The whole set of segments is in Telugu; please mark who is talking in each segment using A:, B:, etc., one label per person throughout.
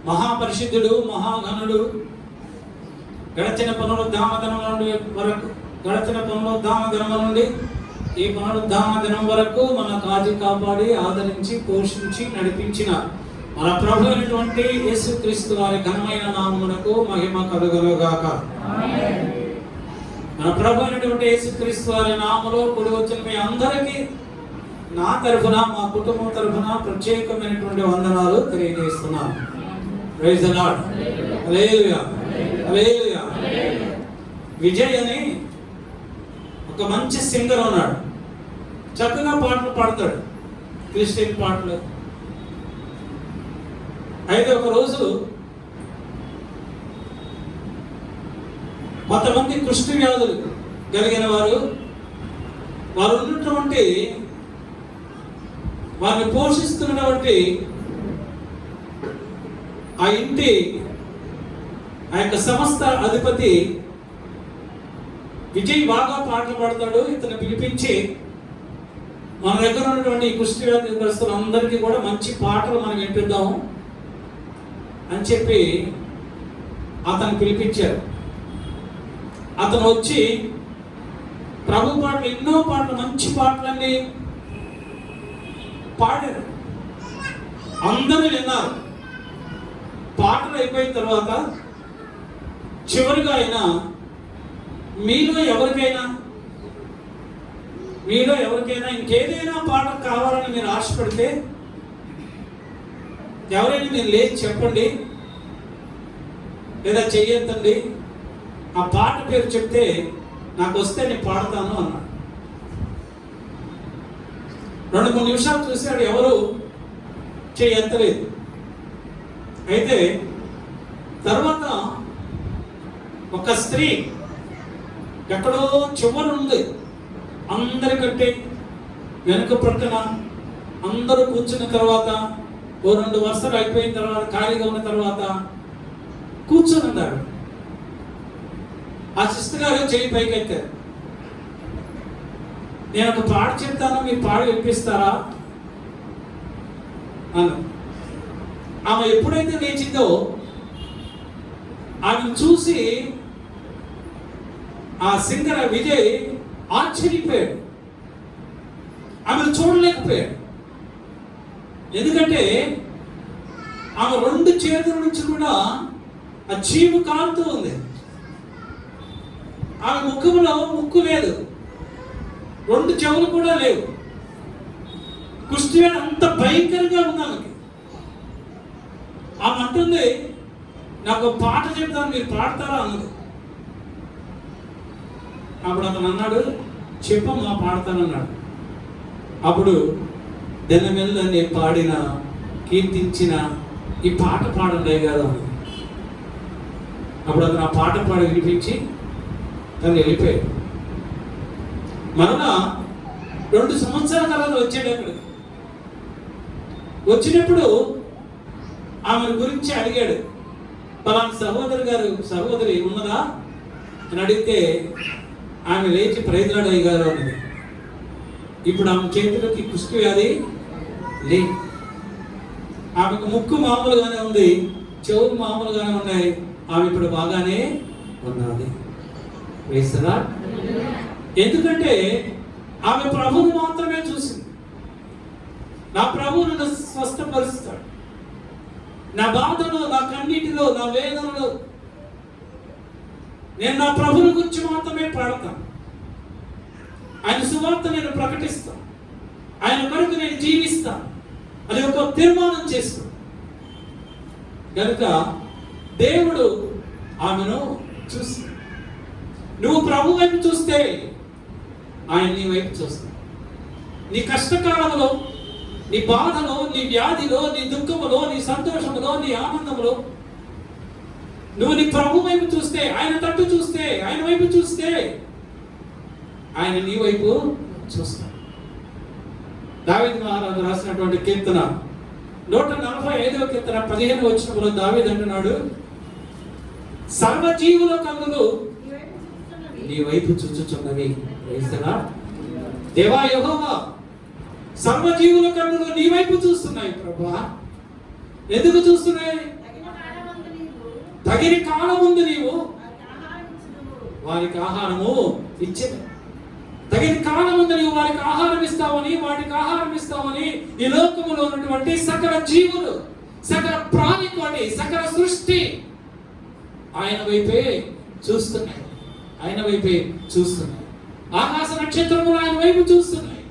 A: మహాపరిశుద్ధుడు, మహాగణుడు, గడచిన పునరుద్ధాన దినం నుండి ఈ పునరుద్ధాన దినం వరకు మన కాచి కాపాడి ఆదరించి పోషించి నడిపించిన మన ప్రభు అయినటువంటి యేసుక్రీస్తు వారి ఘనమైన నామమునకు మహిమ కలుగునుగాక. మన ప్రభు అయినటువంటి యేసుక్రీస్తు వారి నామములో కూడి వచ్చిన మీ అందరికీ నా తరఫున, మా కుటుంబం తరఫున ప్రత్యేకమైనటువంటి వందనాలు తెలియజేస్తున్నాను. Praise the Lord. Hallelujah, hallelujah. Vijay అని ఒక మంచి సింగర్ ఉన్నాడు. చక్కగా పాటలు పాడతాడు, క్రిస్టియన్ పాటలు. అయితే ఒక రోజు కొంతమంది కుష్టి వ్యాధులు కలిగిన వారు ఉన్నటువంటి వారిని పోషిస్తున్నటువంటి ఆ ఇంటి ఆ యొక్క సంస్థ అధిపతి విజయ్ బాగా పాటలు పాడతాడు. ఇతను పిలిపించి మన దగ్గర ఉన్నటువంటి కుష్టి వ్యాధిగ్రస్తులు అందరికీ కూడా మంచి పాటలు మనం వినిపిద్దాము అని చెప్పి అతను పిలిపించారు. అతను వచ్చి ప్రభు పాటలు, ఎన్నో పాటలు, మంచి పాటలన్నీ పాడారు. అందరూ విన్నారు. పాటలు అయిపోయిన తర్వాత చివరిగా అయినా మీలో ఎవరికైనా ఇంకేదైనా పాట కావాలని మీరు ఆశపడితే ఎవరైనా మీరు లేచి చెప్పండి, లేదా చెయ్యొద్దండి. ఆ పాట పేరు చెప్తే నాకు వస్తే నేను పాడతాను అన్నాడు. 2-3 నిమిషాలు చూశాడు, ఎవరు చెయ్యలేదు. అయితే తర్వాత ఒక స్త్రీ ఎక్కడో చివరి ఉంది, అందరికంటే వెనుక ప్రక్కన అందరూ కూర్చున్న తర్వాత 2 వరుసలు అయిపోయిన తర్వాత ఖాళీగా ఉన్న తర్వాత కూర్చొని ఉన్నారు. ఆ సిస్టర్ గారు చేయి పైకెత్తారు. నేను ఒక పాట చెప్తాను, మీరు పాట వినిపిస్తారా అన్న. ఆమె ఎప్పుడైతే లేచిందో ఆమెను చూసి ఆ సింగర్ విజయ్ ఆశ్చర్యపోయాడు. ఆమెను చూడలేకపోయాడు. ఎందుకంటే ఆమె 2 చేతుల నుంచి కూడా ఆ చీము కాలుతూ ఉంది. ఆమె ముఖంలో ముక్కు లేదు, 2 చెవులు కూడా లేవు. కుష్టి అంత భయంకరంగా ఉంది ఆమెకి. ఆమె అంటుంది, నాకు పాట చెప్తాను, మీరు పాడతారా అన్నది. అప్పుడు అతను అన్నాడు, చెప్పమ్మా పాడతానన్నాడు. అప్పుడు దినమెల్ల నేను పాడిన, కీర్తించిన ఈ పాట పాడండి కాదు అన్నది. అప్పుడు అతను ఆ పాట పాడి వినిపించి తను వెళ్ళిపోయాడు. మరలా 2 సంవత్సరాల తర్వాత వచ్చాడు. అక్కడ వచ్చినప్పుడు ఆమె గురించి అడిగాడు, పలానా సహోదరి ఉన్నదా అని అడిగితే ఆమె లేచి ప్రైజ్లాడ్ అయ్యారు అన్నది. ఇప్పుడు ఆమె చేతులకి కుష్టి వ్యాధి లే. ఆమెకు ముక్కు మామూలుగానే ఉంది, చెవులు మామూలుగానే ఉన్నాయి. ఆమె ఇప్పుడు బాగానే ఉన్నది. వేస్తారా? ఎందుకంటే ఆమె ప్రభువును మాత్రమే చూసింది. నా ప్రభువు నన్ను స్వస్థపరుస్తాడు, నా బాధలో, నా కన్నీటిలో, నా వేదనలో నేను నా ప్రభువుని గురించి మాత్రమే పాడతాను. ఆయన సువార్త నేను ప్రకటిస్తాను, ఆయన కొరకు నేను జీవిస్తాను అని ఒక తీర్మానం చేస్తాను. కనుక దేవుడు ఆమెను చూసి, నువ్వు ప్రభు వైపు చూస్తే ఆయన నీ వైపు చూస్తాడు. నీ కష్టకాలంలో, నీ బాధలో, నీ వ్యాధిలో, నీ దుఃఖములో, నీ సంతోషములో, నీ ఆనందంలో నువ్వు నీ ప్రభు వైపు చూస్తే, ఆయన తట్టు చూస్తే, ఆయన వైపు చూస్తే ఆయన నీ వైపు చూస్తాడు. దావీదు మహారాజు రాసినటువంటి కీర్తన 145వ కీర్తన 15వ వచనంలో దావీదు అంటున్నాడు, సర్వజీవుల కన్నులు నీ వైపు చూచుచున్నవి. దేవా యెహోవా, సర్వజీవుల కన్నులు నీ వైపు చూస్తున్నాయి. ప్రభువా, ఎందుకు చూస్తున్నాయి? తగిన కాలముందు నీవు వారికి ఆహారము ఇచ్చేది. తగిన కాలముందు నీవు వారికి ఆహారం ఇస్తావని, వాటికి ఆహారం ఇస్తావని ఈ లోకములో ఉన్నటువంటి సకల జీవులు, సకల ప్రాణికోటి, సకల సృష్టి ఆయన వైపే చూస్తున్నాయి. ఆయన వైపే చూస్తున్నాయి. ఆకాశ నక్షత్రములు ఆయన వైపు చూస్తున్నాయి.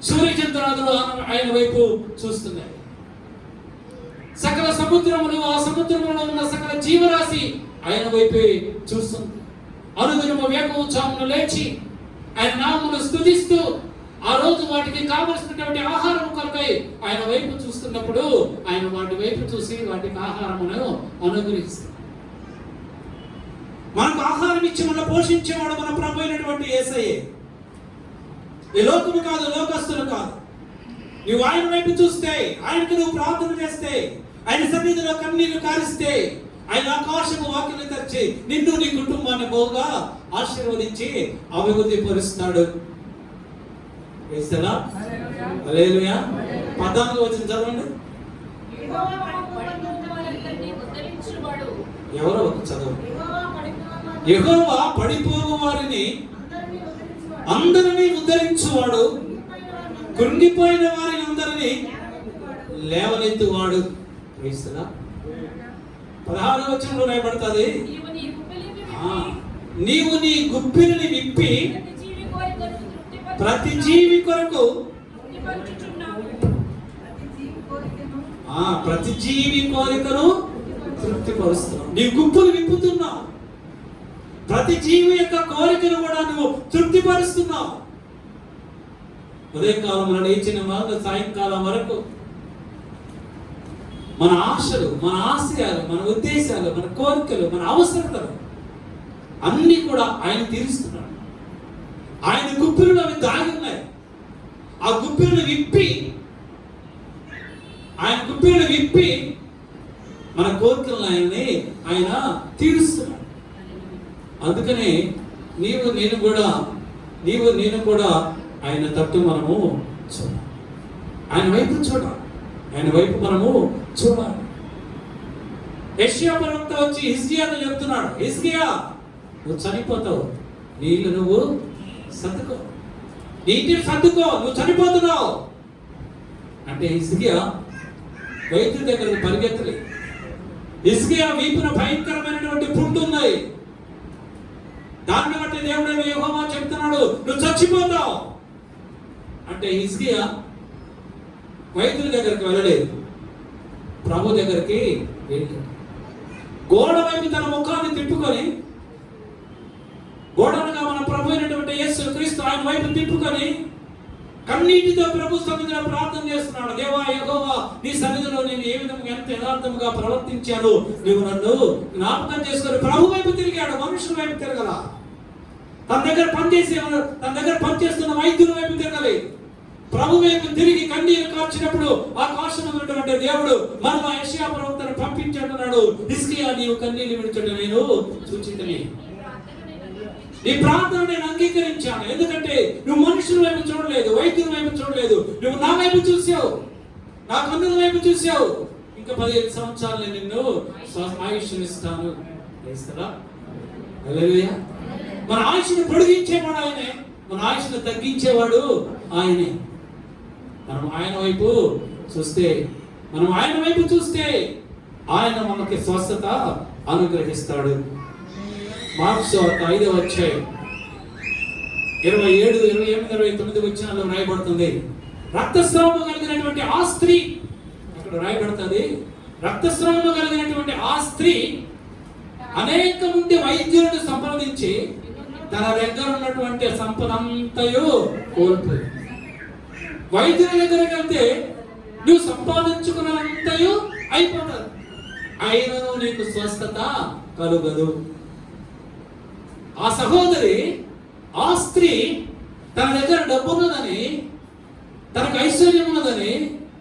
A: సూర్యచంద్రాదులు ఆయన వైపు చూస్తున్నాయి. సకల సముద్రములు, ఆ సముద్రములో ఉన్న సకల జీవరాశి ఆయన వైపే చూస్తుంది. అనుదినము వేకువజామున లేచి ఆయన నామమును స్తుతిస్తూ ఆ రోజు వాటికి కావలసినటువంటి ఆహారం కొరకై ఆయన వైపు చూస్తున్నప్పుడు ఆయన వాటి వైపు చూసి వాటికి ఆహారమును అనుగ్రహిస్తాడు. మనకు ఆహారం ఇచ్చి మన పోషించేవాడు మన ప్రభు అయినటువంటి యేసయ్యే. ఈ లోకము కాదు, లోకస్తులు కాదు. నువ్వు ఆయన వైపు చూస్తే, ఆయనకు నువ్వు ప్రార్థన చేస్తే, ఆయన సన్నిధిలో కన్నీళ్లు కారిస్తే, ఆయన ఆకాశము వాకిలి తెరిచి నిన్ను నీ కుటుంబాన్ని బహుగా ఆశీర్వదించి అభివృద్ధి పరుస్తాడు. హల్లెలూయా. 14వ వచనం చదవండి. ఎవరో ఒక చదవండి. యెహోవా పడిపోవు వారిని అందరినీ ఉద్ధరించువాడు, కృంగిపోయిన వారిని అందరినీ లేవనెత్తువాడు. 16వ వచనంలో రాయబడుతుంది, నీవు నీ గుప్పిలిని విప్పి ప్రతి జీవి కొరకు ప్రతి జీవి కోరికను తృప్తిపరుస్తున్నావు. నీ గుప్పులు విప్పుతున్నావు. ప్రతి జీవి యొక్క కోరికను కూడా నువ్వు తృప్తిపరుస్తున్నావు. ఉదయకాలంలో లేచిన వాళ్ళు సాయంకాలం వరకు మన ఆశలు, మన ఆశయాలు, మన ఉద్దేశాలు, మన కోరికలు, మన అవసరతలు అన్ని కూడా ఆయన తీరుస్తున్నాడు. ఆయన గుప్పిలలో అవి దాగి ఉన్నాయి. ఆ గుప్పిలను విప్పి, ఆయన గుప్పిలను విప్పి మన కోరికలను ఆయన తీరుస్తున్నాడు. అందుకనే నీవు నేను కూడా ఆయన తట్టు మనము చూడాలి. ఆయన వైపు చూడాలి. ఆయన వైపు మనము చూడాలి. యెషయా ప్రవక్త వచ్చి హిజ్కియాతో చెప్తున్నాడు, హిజ్కియా నువ్వు చనిపోతావు, నీళ్ళు నువ్వు సర్దుకో, నీటిని సర్దుకో, నువ్వు చనిపోతున్నావు అంటే హిజ్కియా వైద్యుడి దగ్గరకు పరిగెత్తలేదు. హిజ్కియా వీపున భయంకరమైనటువంటి పుండు ఉన్నాయి. దాన్ని బట్టి దేవుడు యెహోవా చెప్తున్నాడు, నువ్వు చచ్చిపోతావు అంటే హిజ్కియా వైద్యుడి దగ్గరికి వెళ్ళలేదు, ప్రభు దగ్గరికి వెళ్ళాడు. గోడ వైపు తన ముఖాన్ని తిప్పుకొని, గోడనగా మన ప్రభు అయినటువంటి యేసు క్రీస్తు ఆయన వైపు తిప్పుకొని కన్నీటితో ప్రభు సన్నిధిలో ప్రార్థన చేస్తున్నాడు. దేవా యెహోవా, నీ సన్నిధిలో నేను ఏ విధంగా ఎంత యథార్థముగా ప్రవర్తించాను నువ్వు నన్ను జ్ఞాపకం చేసుకొని ప్రభు వైపు తిరిగాడు. మనుషుల వైపు తిరగల. తన దగ్గర పనిచేస్తున్న వైద్యుల వైపు తిరగలి. ప్రభు వైపు తిరిగి కన్నీరు కార్చినప్పుడు ఆకాశంలో ఉన్నటువంటి దేవుడు మరలా యెషయా ప్రవక్తను పంపించాడు. హిజ్కియా, నీవు కన్నీరు విడిచడం నేను సూచించని, నీ ప్రార్థన నేను అంగీకరించాను. ఎందుకంటే నువ్వు మనుషుల వైపు చూడలేదు, వైద్యుల వైపు చూడలేదు, నువ్వు నా వైపు చూసావు, నా కన్నుల వైపు చూసావు. ఇంకా 15 సంవత్సరాలు నేను నిన్ను ఆయుష్నిస్తాను. హల్లెలూయా. మన ఆయుష్ను పొడిగించేవాడు ఆయనే, మన ఆయుష్ను తగ్గించేవాడు ఆయనే. మనం ఆయన వైపు చూస్తే ఆయన మనకి స్వస్థత అనుగ్రహిస్తాడు. మార్క్స్ 5వ అధ్యాయం 27, 28, 29 వచనాల్లో రాయబడుతుంది. రక్తస్రావం కలిగినటువంటి ఆ స్త్రీ, అక్కడ రాయబడుతుంది, రక్తస్రావం కలిగినటువంటి ఆ స్త్రీ అనేక మంది వైద్యులను సంప్రదించి తన దగ్గర ఉన్నటువంటి సంపద అంతయు కోల్పోయి, వైద్యుల దగ్గరికి వెళ్తే నువ్వు సంపాదించుకున్నంతయు అయిపోతారు, అయినను నీకు స్వస్థత కలుగదు. ఆ సహోదరి, ఆ స్త్రీ తన దగ్గర డబ్బు ఉన్నదని, తనకు ఐశ్వర్యం ఉన్నదని,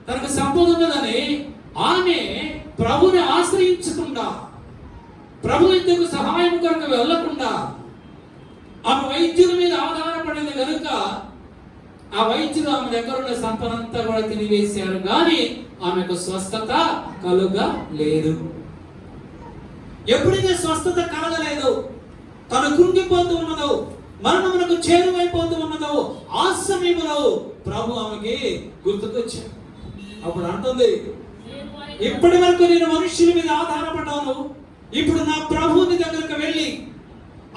A: తనకు సంపద ఉన్నదని ఆమె ప్రభుని ఆశ్రయించకుండా, ప్రభు ఇందుకు సహాయం కొరకు వెళ్ళకుండా ఆమె వైద్యుల మీద ఆధారపడింది కనుక ఆ వైద్యులు ఆమె దగ్గర ఉన్న సంపదంతా కూడా తినివేశారు, కానీ ఆమెకు స్వస్థత కలుగలేదు. ఎప్పుడైతే స్వస్థత కలగలేదు, తను కృంగిపోతూ ఉన్నదో, మరణమునకు చేరువైపోతూ ఉన్నదో, ఆ సమయంలో ప్రభు ఆమెకి గుర్తుకొచ్చాడు. అప్పుడు అంటుంది, ఇప్పటి వరకు నేను మనుషుల మీద ఆధారపడ్డాను, ఇప్పుడు నా ప్రభువుని దగ్గరకు వెళ్ళి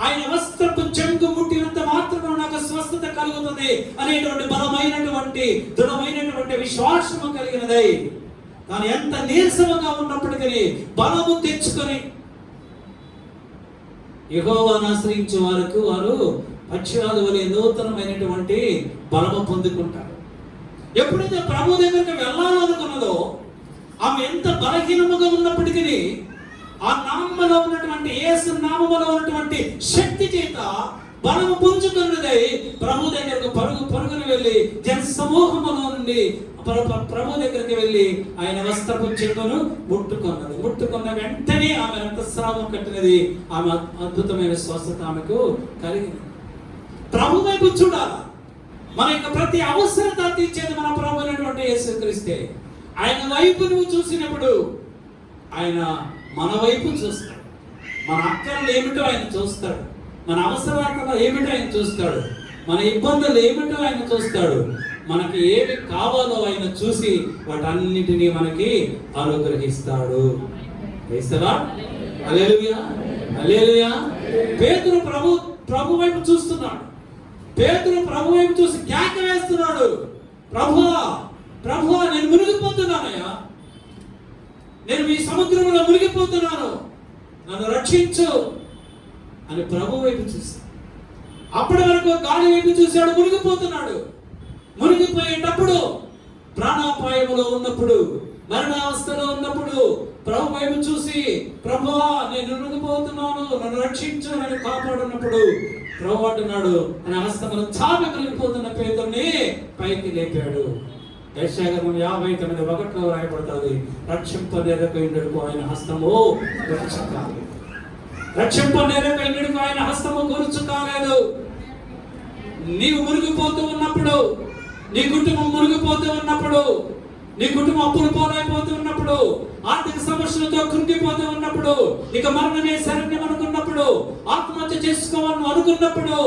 A: ఆయన వస్త్రపు చెంగు ముట్టినంత మాత్రమే నాకు స్వస్థత కలుగుతుంది అనేటువంటి బలమైనటువంటి దృఢమైనటువంటి విశ్వాసము కలిగినదై, తాను ఎంత నీరసముగా ఉన్నప్పటికీ బలము తెచ్చుకొని యెహోవాను ఆశ్రయించే వారు పక్షిరాజు వలె నూతనమైనటువంటి బలము పొందుకుంటారు. ఎప్పుడైతే ప్రభు దగ్గరికి వెళ్ళాలనుకున్నదో, ఆమె ఎంత బలహీనముగా ఉన్నప్పటికీ ఆ నామములో ఉన్నటువంటి, యేసు నామములో ఉన్నటువంటి శక్తి చేత బలము పుంజుకున్నదై ప్రభు దగ్గరకు పరుగున వెళ్ళి జన సమూహములో నుండి ప్రభు దగ్గరికి వెళ్ళి ఆయన వస్త్రపు చెంగును ముట్టుకున్నది. ముట్టుకున్న వెంటనే ఆమె రక్తస్రావం కట్టినది. ఆమె అద్భుతమైన స్వస్థత ఆమెకు కలిగింది. ప్రభు వైపు చూడాలి. మన యొక్క ప్రతి అవసరత తీర్చేది మన ప్రభు అయినటువంటి యేసుక్రీస్తే. ఆయన వైపు నువ్వు చూసినప్పుడు ఆయన మన వైపు చూస్తాడు. మన అక్కర్లు ఏమిటో ఆయన చూస్తాడు, మన అవసరాలు ఏమిటో ఆయన చూస్తాడు, మన ఇబ్బందులు ఏమిటో ఆయన చూస్తాడు. మనకి ఏమి కావాలో ఆయన చూసి వాటన్నిటినీ మనకి అనుగ్రహిస్తాడు. హల్లెలూయా, హల్లెలూయా. పేతురు ప్రభు వైపు చూస్తున్నాడు. పేతురు ప్రభు వైపు చూసి కేక వేస్తున్నాడు, ప్రభువా ప్రభువా, నేను మునిగిపోతున్నానయ్యా, నేను మీ సముద్రంలో మునిగిపోతున్నాను, నన్ను రక్షించు అని ప్రభు వైపు చూశాడు. అప్పటి వరకు గాలి వైపు చూశాడు, మునిగిపోతున్నాడు. మునిగిపోయేటప్పుడు, ప్రాణాపాయములో ఉన్నప్పుడు, మరణావస్థలో ఉన్నప్పుడు ప్రభు వైపు చూసి, ప్రభువా నేను మునిగిపోతున్నాను, నన్ను రక్షించు, నన్ను కాపాడున్నప్పుడు ప్రభు అంటున్నాడు, ఆయన హస్తమును చాపి మునిగిపోతున్న పేతురుని పైకి లేపాడు. యెషయా 59:1 రాయబడుతుంది, రక్షింపనేరకైనడుకు ఆయన హస్తము గురుచు కాలేదు. రక్షింపనేరకైనడుకు ఆయన హస్తము గురుచు కాలేదు. నీవు మునిగిపోతూ ఉన్నప్పుడు, నీ కుటుంబం మునిగిపోతూ ఉన్నప్పుడు, నీ కుటుంబం అప్పులు పోలైపోతూ ఉన్నప్పుడు, ఆర్థిక సమస్యలతో కృంగిపోతూ ఉన్నప్పుడు, ఇక మరణమే శరణ్యం అనుకున్నప్పుడు, ఆత్మహత్య చేసుకోవాలని అనుకున్నప్పుడు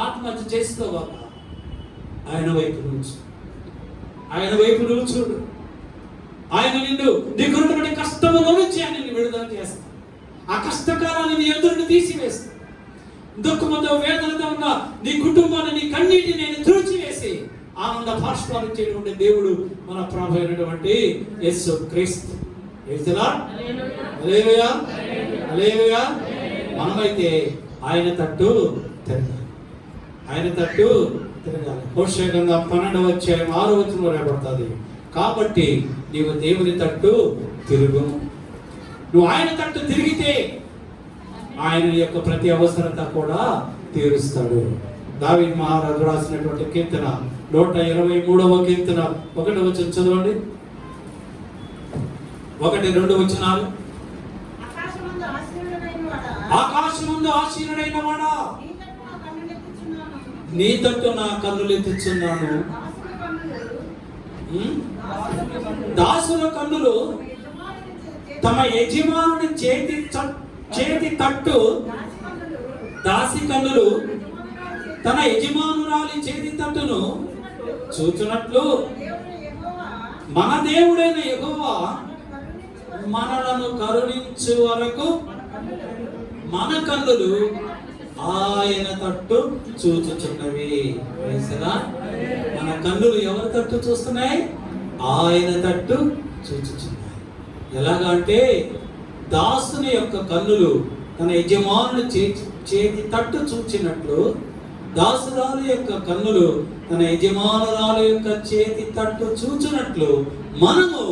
A: ఆత్మహత్య చేసుకోవాలి. ఆయన వైపు నుంచి, ఆయన వైపు నువ్వు చూడు. ఆయన నిన్ను నీకున్నటువంటి కష్టములో నుంచి ఆయన నిన్ను విడుదల చేస్తాడు. ఆ కష్టకాలాన్ని నీ ఎదురుని తీసివేస్తాడు. దుఃఖముతో వేదనతో ఉన్న నీ కుటుంబాన్ని, నీ కన్నీటిని నేను తుడిచివేసి ఆనంద భాష్పాలు చేయటువంటి దేవుడు మన ప్రభు అయినటువంటి యేసు క్రీస్తు. హల్లెలూయా, హల్లెలూయా. మనమైతే ఆయన తట్టు తిరగాలి, ఆయన తట్టు తిరగాలి. హోషేయ గ్రంథం 12:6 రాయబడుతుంది, కాబట్టి నీవు దేవుని తట్టు తిరుగు. నువ్వు ఆయన తట్టు తిరిగితే ఆయన యొక్క ప్రతి అవసరత కూడా తీరుస్తాడు. దావీదు మహారాజు రాసినటువంటి కీర్తన 123వ కీర్తన 1వ వచనం చదవండి. 1-2 వచనాలు. ఆకాశమందు ఆసీనుడైన వాడా, నీ తట్టు నా కన్నులు ఎత్తుచున్నాను. దాసుల కన్నులు తమ యజమానుని చేతి తట్టు, దాసి కన్నులు తన యజమానురాలి చేతి తట్టును చూచునట్లు మన దేవుడైన యెహోవా మనలను కరుణించు వరకు మన కన్నులు ఆయన తట్టు చూచుచున్నవి. మన కన్నులు ఎవరి తట్టు చూస్తున్నాయి? ఆయన తట్టు చూచుచున్నాయి. ఎలాగా అంటే, దాసుని యొక్క కన్నులు తన యజమానుని చేతి తట్టు చూచినట్లు, దాసురాలు యొక్క కన్నులు తన యజమానురాలు యొక్క చేతి తట్టు చూచినట్లు మనము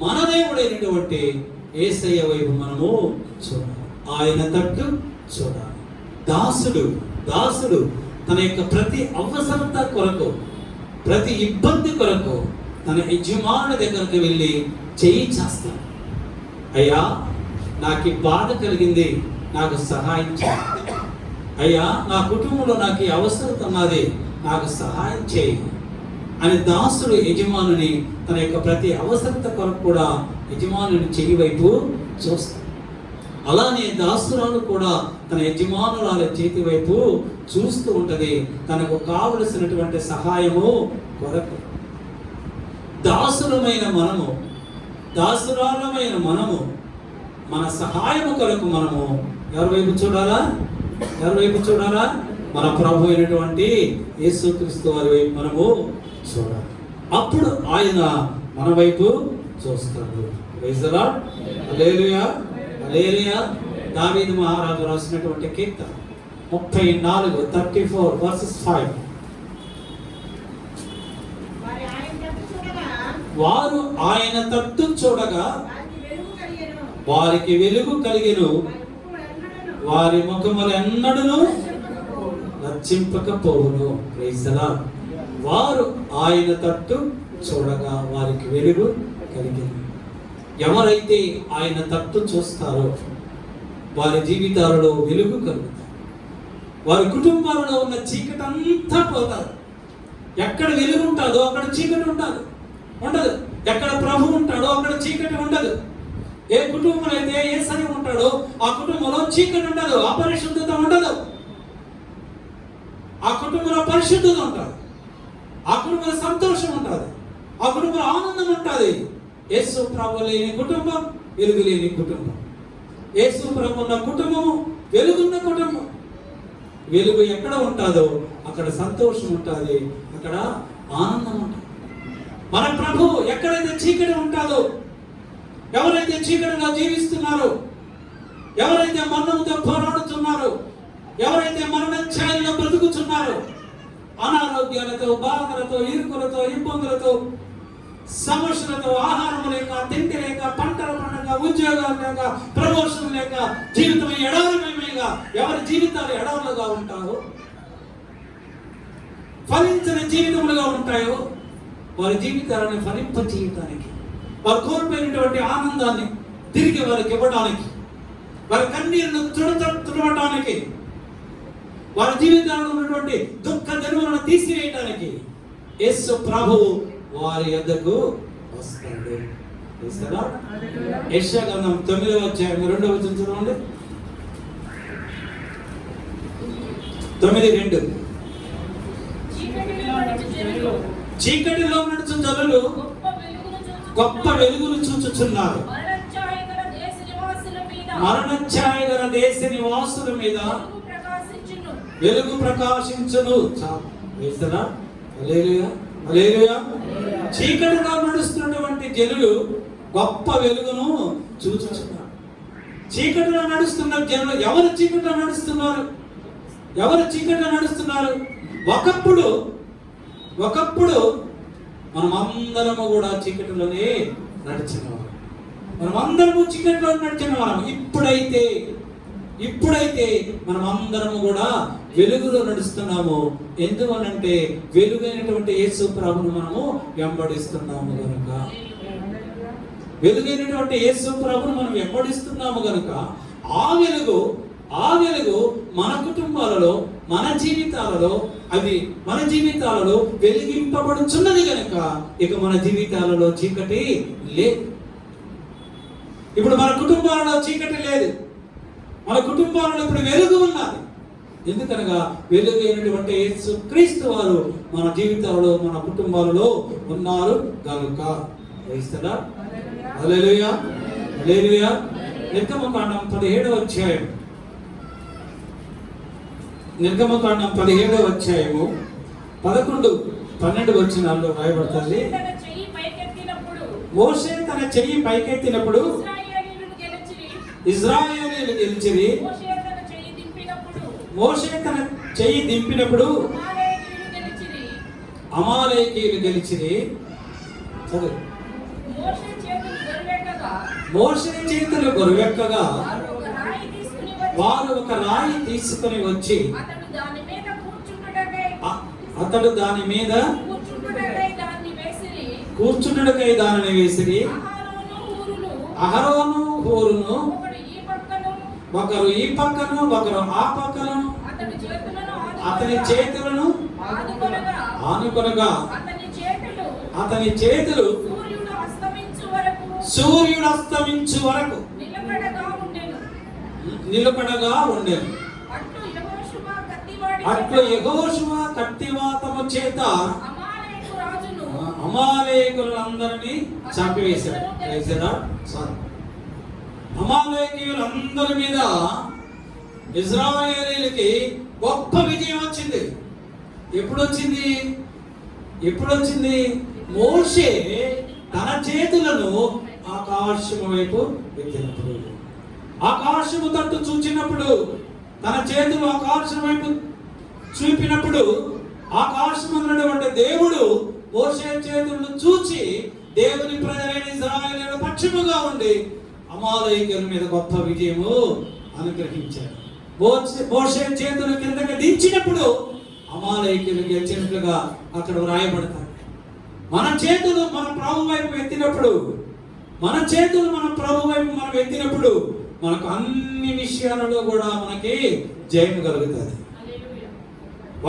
A: మన దేవుడైనటువంటి యేసయ్య వైపు మనము చూడాలి, ఆయన తట్టు చూడాలి. దాసుడు తన యొక్క ప్రతి అవసరత కొరకు, ప్రతి ఇబ్బంది కొరకు తన యజమానుని దగ్గరకు వెళ్ళి చేయి చేస్తాడు. అయ్యా, నాకు ఈ బాధ కలిగింది, నాకు సహాయం చేయి. అయ్యా, నా కుటుంబంలో నాకు ఈ అవసరత ఉన్నది, నాకు సహాయం చేయి అని దాసుడు యజమానుని తన యొక్క ప్రతి అవసరత కొరకు కూడా యజమానుని చెయ్యి వైపు చూస్తాడు. అలానే దాసురాలు కూడా తన యజమానురాల చేతి వైపు చూస్తూ ఉంటది, తనకు కావలసినటువంటి సహాయము కొరకు. దాసురమైన మనము, దాసురాలమైన మనము మన సహాయము కొరకు మనము ఎవరి వైపు చూడాలా? ఎవరి వైపు చూడాలా? మన ప్రభు అయినటువంటి యేసుక్రీస్తు వారి వైపు మనము చూడాలి. అప్పుడు ఆయన మన వైపు చూస్తాడు. Praise the Lord. Hallelujah, hallelujah. దావీదు మహారాజు రాసినటువంటి కీర్తన 34:34 వారు ఆయన తట్టు చూడగా వారికి వెలుగు కలిగెను, వారి ముఖములు ఎన్నడూను లజ్జింపకపోవును. Praise the Lord. వారు ఆయన తట్టు చూడగా వారికి వెలుగు కలిగెను. ఎవరైతే ఆయన తట్టు చూస్తారో వారి జీవితాలలో వెలుగు కలుగుతారు. వారి కుటుంబాలలో ఉన్న చీకటి అంతా పోతారు. ఎక్కడ వెలుగు ఉంటుందో అక్కడ చీకటి ఉండదు. ఎక్కడ ప్రభు ఉంటాడో అక్కడ చీకటి ఉండదు. ఏ కుటుంబంలో అయితే యేసయ్య ఉంటాడో ఆ కుటుంబంలో చీకటి ఉండదు, అపరిశుద్ధత ఉండదు. ఆ కుటుంబంలో పరిశుద్ధత ఉంటుంది, ఆ కుటుంబంలో సంతోషం ఉంటుంది, ఆ కుటుంబంలో ఆనందం ఉంటుంది. యేసు ప్రభు లేని కుటుంబం వెలుగు లేని కుటుంబం. యేసు ప్రభు ఉన్న కుటుంబము వెలుగున్న కుటుంబం. వెలుగు ఎక్కడ ఉంటుందో అక్కడ సంతోషం ఉంటుంది, అక్కడ ఆనందం ఉంటుంది. మన ప్రభు ఎక్కడైతే చీకటి ఉంటుందో, ఎవరైతే చీకటిలో జీవిస్తున్నారో, ఎవరైతే మరణంతో పోరాడుతున్నారో, ఎవరైతే మరణ ఛాయలో బ్రతుకుతున్నారో, అనారోగ్యాలతో, బాధలతో, ఇరుకులతో, ఇబ్బందులతో, సమస్యలతో, ఆహారం లేక, తిండి లేక, పంటలు పండక, ఉద్యోగాలు లేక, ప్రమోషన్ లేక, జీవితం ఎడారిమయమేగా ఎవరి జీవితాలు ఎడారులుగా ఉంటాయో, ఫలించని జీవితములుగా ఉంటాయో, వారి జీవితాలను ఫలింప చేయటానికి, వారు కోల్పోయినటువంటి ఆనందాన్ని తిరిగి వారికి ఇవ్వడానికి, వారి కన్నీరును తుడవటానికి, వారి జీవితాల్లో ఉన్నటువంటి దుఃఖ దినములను తీసివేయటానికి యేసు ప్రభువు వారి యొద్దకు వస్తాడు. యెషయా గ్రంథం 9వ అధ్యాయం 2వ వచనం చూడండి. 9:2 చీకటిలో నడుచు జనులు గొప్ప వెలుగును చూచుచున్నారు. మరణఛాయ గల దేశ నివాసుల మీద వెలుగు ప్రకాశించును. హల్లెలూయా, హల్లెలూయా. చీకటిలో నడుస్తున్నటువంటి జనులు గొప్ప వెలుగును చూచుచున్నారు. చీకటిలో నడుస్తున్న జనులు ఎవరు చీకటిలో నడుస్తున్నారు? ఎవరు చీకటిలో నడుస్తున్నారు? ఒకప్పుడు మనమందరము కూడా చీకటిలోనే నడిచినవారు. మనమందరము చీకటిలో నడిచిన వారం. ఇప్పుడైతే మనమందరము కూడా వెలుగులో నడుస్తున్నాము. ఎందువనంటే వెలుగైనటువంటి యేసు ప్రభువును మనము వెంబడిస్తున్నాము కనుక. వెలుగైనటువంటి యేసు ప్రభువును మనం వెంబడిస్తున్నాము కనుక ఆ వెలుగు మన కుటుంబాలలో, మన జీవితాలలో వెలిగింపబడుచున్నది కనుక ఇక మన జీవితాలలో చీకటి లేదు. ఇప్పుడు మన కుటుంబాలలో చీకటి లేదు, మన కుటుంబాలలో ఇప్పుడు వెలుగు ఉన్నది. ఎందుకనగా వెలుగైనటువంటి యేసు క్రీస్తు వారు మన జీవితాలలో, మన కుటుంబాలలో ఉన్నారు కనుక. హల్లెలూయా, హల్లెలూయా. నిర్గమకాండం 17వ అధ్యాయం, నిర్గమకాండం 17వ అధ్యాయము 11-12 వచనాల్లో రాయబడుతుంది. మోషే తన చెయ్యి పైకెత్తినప్పుడు ఇశ్రాయేలీయులు గెలిచిరి. మోషే తన చెయ్యి దింపినప్పుడు అమాలేకీయులు గెలిచిరి. మోషే చేతులు గొరువెక్కగా వారు ఒక రాయి తీసుకుని వచ్చి అతడు దాని మీద కూర్చుండుటకై దానిని వేసిరి. అహరోను హూరును ఒకరు ఈ పక్కను ఒకరు ఆ పక్కను అతని చేతులను ఆనుకొనగా అతని చేతులు సూర్యుడు అస్తమించు వరకు నిలకడగా ఉండేది. అట్లు యెహోషువ కత్తివాతము చేత అమాలేకులందరినీ చంపివేశాడు. అమాలేకీయులందరి మీద ఇశ్రాయేలీయులకి గొప్ప విజయం వచ్చింది. ఎప్పుడు వచ్చింది? మోషే తన చేతులను ఆకాశము వైపు ఎత్తినప్పుడు, ఆకాశము తట్టు చూచినప్పుడు, తన చేతులు ఆకాశం వైపు చూపినప్పుడు, ఆకాశం అన్నటువంటి దేవుడు మోషే చేతులను చూచి దేవుని ప్రజలైన ఇశ్రాయేలీయుల పక్షముగా ఉండి అమాలేకీయుల మీద గొప్ప విజయము అనుగ్రహించాడు. మోషే చేతులు కిందకి దించినప్పుడు అమాలేకీయులు గెలిచినట్లుగా అక్కడ వ్రాయబడతాడు. మన చేతులు మన ప్రభు వైపు ఎత్తినప్పుడు, మనకు అన్ని విషయాలలో కూడా మనకి జయం కలుగుతుంది.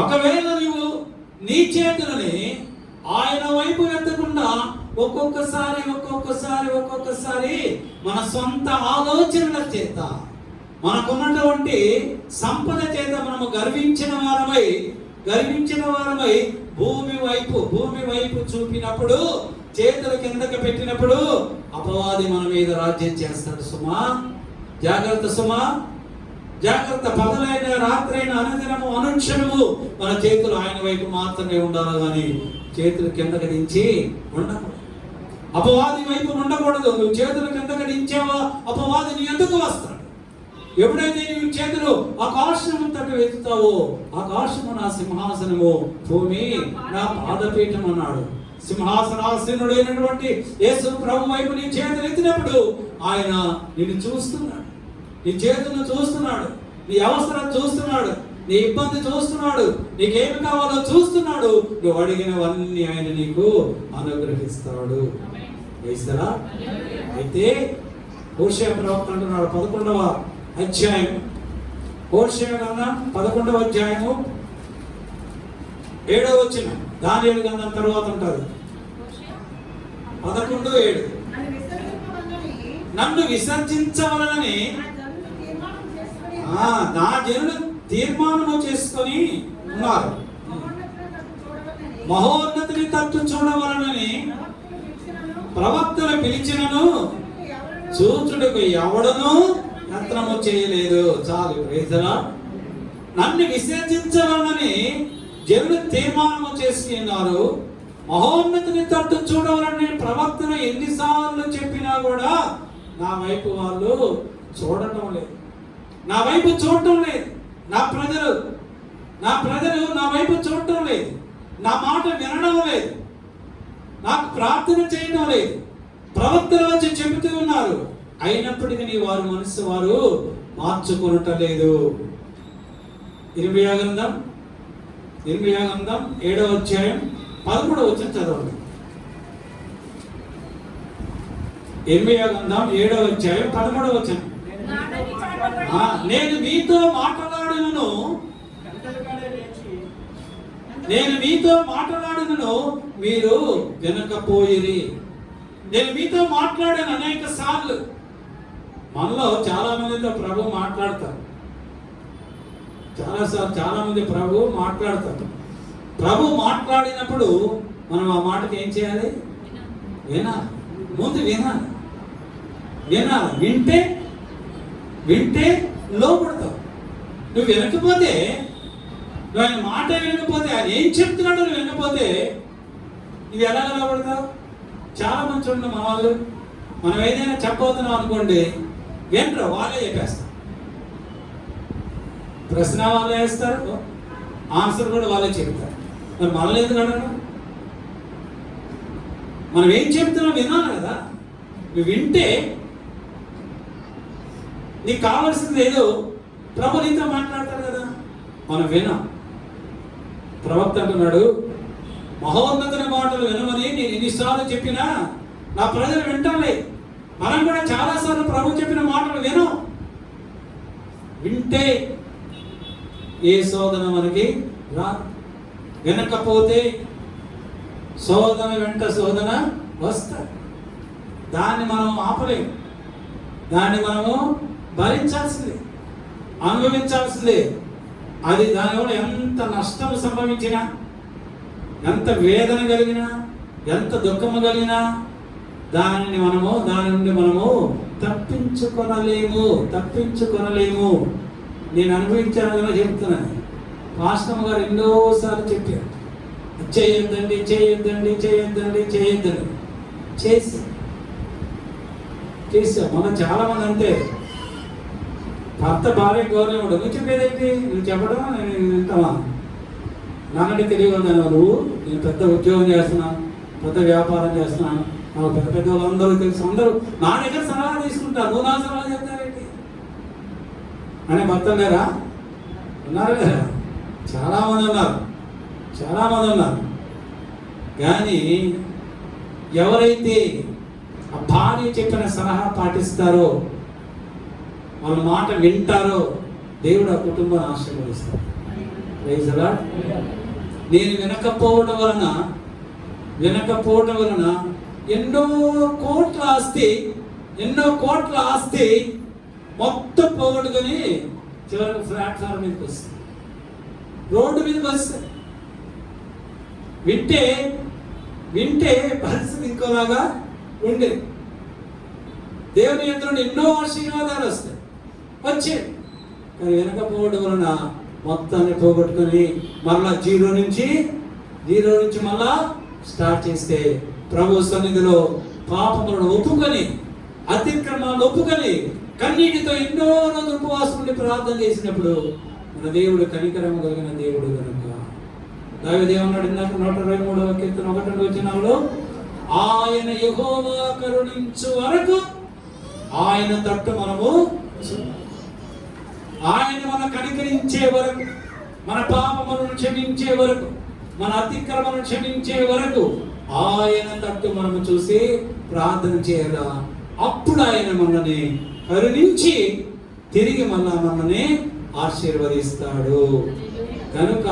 A: ఒకవేళ నువ్వు నీ చేతులని ఆయన వైపు ఎత్తకుండా ఒక్కొక్కసారి మన సొంత ఆలోచనల చేత, మనకున్నటువంటి సంపద చేత మనము గర్వించిన వారమై భూమి వైపు చూపినప్పుడు, చేతుల కిందకి పెట్టినప్పుడు అపవాది మన మీద రాజ్యం చేస్తాడు. జాగ్రత్త. పగలైన రాత్రైన అనుదినము అనుక్షణము మన చేతులు ఆయన వైపు మాత్రమే ఉండాలి, కానీ చేతులు కిందకి దించి ఉండకూడదు. అపవాది వైపు ఉండకూడదు. నువ్వు చేతులు కిందకి దించావా అపవాది నీ ఎందుకు వస్తాడు. ఎప్పుడైతే నీవు చేతులు ఆకాశము తట్టు ఎత్తుతావో, ఆకాశము నా సింహాసనము, భూమి నా పాదపీఠం అన్నాడు. సింహాసనాసీనుడైనటువంటి యేసు ప్రభు వైపు నీ చేతులు ఎత్తినప్పుడు ఆయన నిన్ను చూస్తున్నాడు, నీ చేతులను చూస్తున్నాడు, నీ అవసరం చూస్తున్నాడు, నీ ఇబ్బంది చూస్తున్నాడు, నీకేమి కావాలో చూస్తున్నాడు. నువ్వు అడిగినవన్నీ ఆయన నీకు అనుగ్రహిస్తాడు. వేస్తారా? అయితే హోషేయ ప్రవక్త అంటున్నాడు 11వ అధ్యాయం, హోషేయ గ్రంథం 11వ అధ్యాయము 7వ వచనం, దానియేలు గ్రంథం తర్వాత ఉంటుంది 11:7. నన్ను విసర్జించవలనని నా జనులు తీర్మానము చేసుకొని ఉన్నారు. మహోన్నతిని తట్టు చూడవలనని ప్రవక్తలు పిలిచినను చూచుటకు ఎవడను యత్నము చేయలేదు. చాలు. ప్రైజలా. నన్ను విసర్జించవలనని జనులు తీర్మానము చేసుకున్నారు. మహోన్నతిని తట్టు చూడవాలని ప్రవక్తను ఎన్నిసార్లు చెప్పినా కూడా నా వైపు వాళ్ళు చూడటం లేదు, నా వైపు చూడటం లేదు. నా ప్రజలు నా వైపు చూడటం లేదు, నా మాట వినడం లేదు, నాకు ప్రార్థన చేయడం లేదు. ప్రవక్తలు వచ్చి చెబుతూ ఉన్నారు, అయినప్పటికీ వారు మనసు వారు మార్చుకొనటం లేదు. ఇర్మియా గ్రంథం 7వ అధ్యాయం 13వ వచనం చదవండి. ఇర్మియా గ్రంథం 7వ అధ్యాయం 13వ వచనం. నేను మీతో మాట్లాడినను మీరు వినకపోయిరి. నేను మీతో మాట్లాడాను అనేక సార్లు. మనలో చాలా మందితో ప్రభు మాట్లాడతారు, చాలా మంది ప్రభు మాట్లాడతారు. ప్రభు మాట్లాడినప్పుడు మనం ఆ మాటకి ఏం చేయాలి? ముందు వినాలి. వింటే లోపడతావు. నువ్వు వినకపోతే, నువ్వు ఆయన మాట వినకపోతే, ఆయన ఏం చెప్తున్నాడో నువ్వు వినకపోతే ఇది ఎలా లోపడతావు? చాలా మంది చూడండి, మన వాళ్ళు మనం ఏదైనా చెప్పబోతున్నాం అనుకోండి, వినరు, వాళ్ళే చెప్పేస్తారు. ప్రశ్న వాళ్ళే వేస్తారు, ఆన్సర్ కూడా వాళ్ళే చెప్తారు. మరి మనల్ని ఎందుకు అడగడం? మనం ఏం చెప్తున్నాం వినాలి కదా. నువ్వు వింటే నీకు కావాల్సింది ఏదో ప్రభు నీతో మాట్లాడతాడు కదా, మనం వినాం. ప్రవక్త అంటున్నాడు, మహోన్నతుని మాటలు వినమని నేను ఎన్నిసార్లు చెప్పినా నా ప్రజలు వింటాలే. మనం కూడా చాలాసార్లు ప్రభు చెప్పిన మాటలు వింటే ఏ శోధన మనకి రా. వినకపోతే శోధన వెంట శోధన వస్తుంది. దాన్ని మనం ఆపలేము, దాన్ని మనము భరించాల్సిందే, అనుభవించాల్సిందే. అది దానివల్ల ఎంత నష్టం సంభవించినా, ఎంత వేదన కలిగినా, ఎంత దుఃఖము కలిగినా దాని నుండి మనము తప్పించుకొనలేము. నేను అనుభవించాను కదా చెప్తున్నాను. పాస్టమ్ గారు ఎన్నోసార్లు చెప్పారు, చేయొద్దండి చేసాం. మనం చాలా మంది అంతే, భర్త భార్య గౌరవం ఉండదు. నువ్వు చెప్పేదేంటి, నువ్వు చెప్పడం నేను వింటావా? నాకంటే తెలియదు నువ్వు, నేను పెద్ద ఉద్యోగం చేస్తున్నాను, పెద్ద వ్యాపారం చేస్తున్నాను, నాకు పెద్ద వాళ్ళందరూ తెలుసు, అందరూ నా దగ్గర సలహా తీసుకుంటారు, నువ్వు నా సలహా చెప్తావేంటి అనే భర్త లేరా? ఉన్నారు కదా, చాలామంది ఉన్నారు. కానీ ఎవరైతే ఆ భార్య చెప్పిన సలహా పాటిస్తారో, వాళ్ళ మాట వింటారో, దేవుడు ఆ కుటుంబాన్ని ఆశీర్వదిస్తాడు. Praise the Lord. నేను వినకపోవడం వలన ఎన్నో కోట్ల ఆస్తి మొత్తం పోగొట్టుకొని చివరికి ప్లాట్ఫామ్ మీదకి వస్తుంది, రోడ్డు మీదకి వస్తుంది. వింటే పరిస్థితి ఇంకోలాగా ఉండేది. దేవుని యంత్రంలో ఎన్నో ఆశీర్వాదాలు వచ్చాయి. కానీ వెనకపోవడం వలన మొత్తాన్ని పోగొట్టుకొని మరలా జీరో నుంచి మళ్ళా స్టార్ట్ చేస్తే, ప్రభు సన్నిధిలో పాపములను ఒప్పుకొని, అతిక్రమాలను ఒప్పుకొని, కన్నీటితో ఎన్నో రోజులు ఉపవాసం ఉండి ప్రార్థన చేసినప్పుడు మన దేవుడు కనికరము కలిగిన దేవుడు కనుక దావీదు ఏమన్నాడు ఇందాక 123వ కీర్తన 1-2 వచనాల్లో, ఆయన యెహోవా కరుణించు వరకు ఆయన తట్టు మనము, ఆయన మన కనికరించే వరకు, మన పాపములను క్షమించే వరకు, మన అతిక్రమలను క్షమించే వరకు ఆయన తట్టు మనము చూసి ప్రార్థన చేయాలా. అప్పుడు ఆయన మనల్ని కరుణించి తిరిగి మనల్ని ఆశీర్వదిస్తాడు. కనుక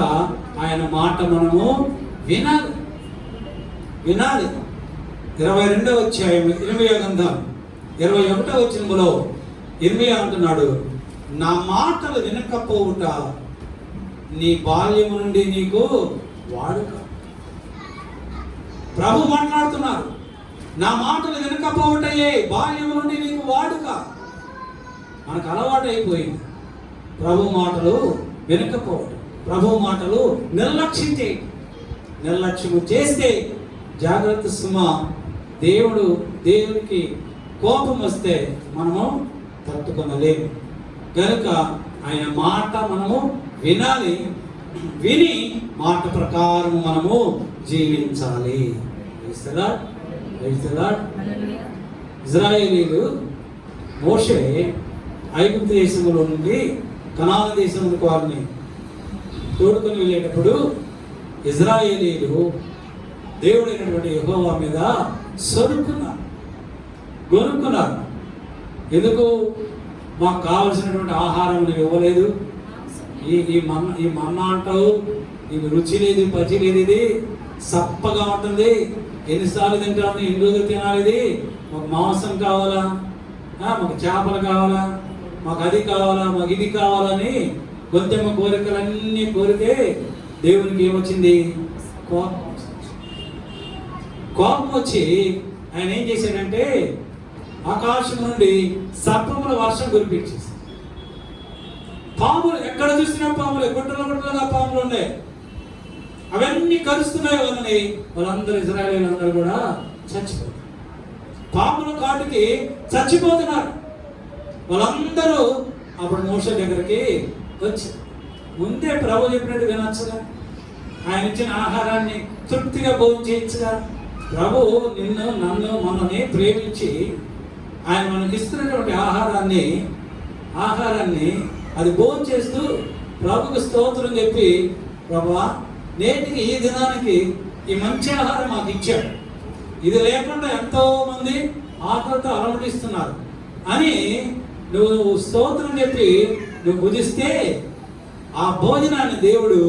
A: ఆయన మాట మనము వినాలి. 22వ అధ్యాయం 20వ గ్రంథం 21వ వచనంలో ఇర్మీయా అంటున్నాడు, నా మాటలు వినకపోవుట నీ బాల్యము నుండి నీకు వాడుక. ప్రభు మాట్లాడుతున్నారు, నా మాటలు వినకపోవటయే బాల్యము నుండి నీకు వాడుక. మనకు అలవాటు అయిపోయింది ప్రభు మాటలు వినకపోవటం, ప్రభు మాటలు నిర్లక్ష్యము చేస్తే జాగ్రత్త సుమా. దేవునికి కోపం వస్తే మనము తట్టుకొనలేము. కనుక ఆయన మాట మనము వినాలి, విని మాట ప్రకారం మనము జీవించాలి. ఇజ్రాయేలీలు మోషే ఐగుప్తు దేశంలో నుండి కనాను దేశంలోకి వారిని తోడుకొని వెళ్ళేటప్పుడు ఇజ్రాయేలీలు దేవుడైనటువంటి యెహోవా మీద గొనుక్కున్నారు. ఎందుకు? మాకు కావలసినటువంటి ఆహారం నువ్వు ఇవ్వలేదు, ఈ మన్నా అంటావు, ఇది రుచి లేదు, పచి లేదు, ఇది సప్పగా ఉంటుంది, ఎన్నిసార్లు తింటాము, ఎన్ని రోజులు తినాలి, ఇది మాకు మాంసం కావాలా, మాకు చేపలు కావాలా, మాకు అది కావాలా, మాకు ఇది కావాలని గొంతెమ్మ కోరికలన్నీ కోరితే దేవునికి ఏమొచ్చింది? కోపం వచ్చి ఆయన ఏం చేశాడంటే ఆకాశం నుండి సర్పముల వర్షం కురిపించేసి, పాములు ఎక్కడ చూసినా పాములు, గుట్టలుగా పాములు ఉన్నాయి, అవన్నీ కలుస్తున్నాయి. వాళ్ళందరూ ఇజ్రాయేలీలందరూ కూడా చచ్చిపోతారు, పాముల కాటుకి చచ్చిపోతున్నారు. వాళ్ళందరూ అప్పుడు మోషే దగ్గరికి వచ్చి ముందే ప్రభు చెప్పినట్టు వినొచ్చుగా, ఆయన ఇచ్చిన ఆహారాన్ని తృప్తిగా భోజనం చేయొచ్చుగా. ప్రభు నన్ను మనని ప్రేమించి ఆయన మనకి ఇస్తున్నటువంటి ఆహారాన్ని అది భోజనం చేస్తూ ప్రభుకు స్తోత్రం చెప్పి, ప్రభువా నేటికి ఈ దినానికి ఈ మంచి ఆహారం మాకు ఇచ్చాడు, ఇది లేకుండా ఎంతో మంది ఆకలితో అలమటిస్తున్నారు అని నువ్వు స్తోత్రం చెప్పి నువ్వు భుజిస్తే ఆ భోజనాన్ని దేవుడు,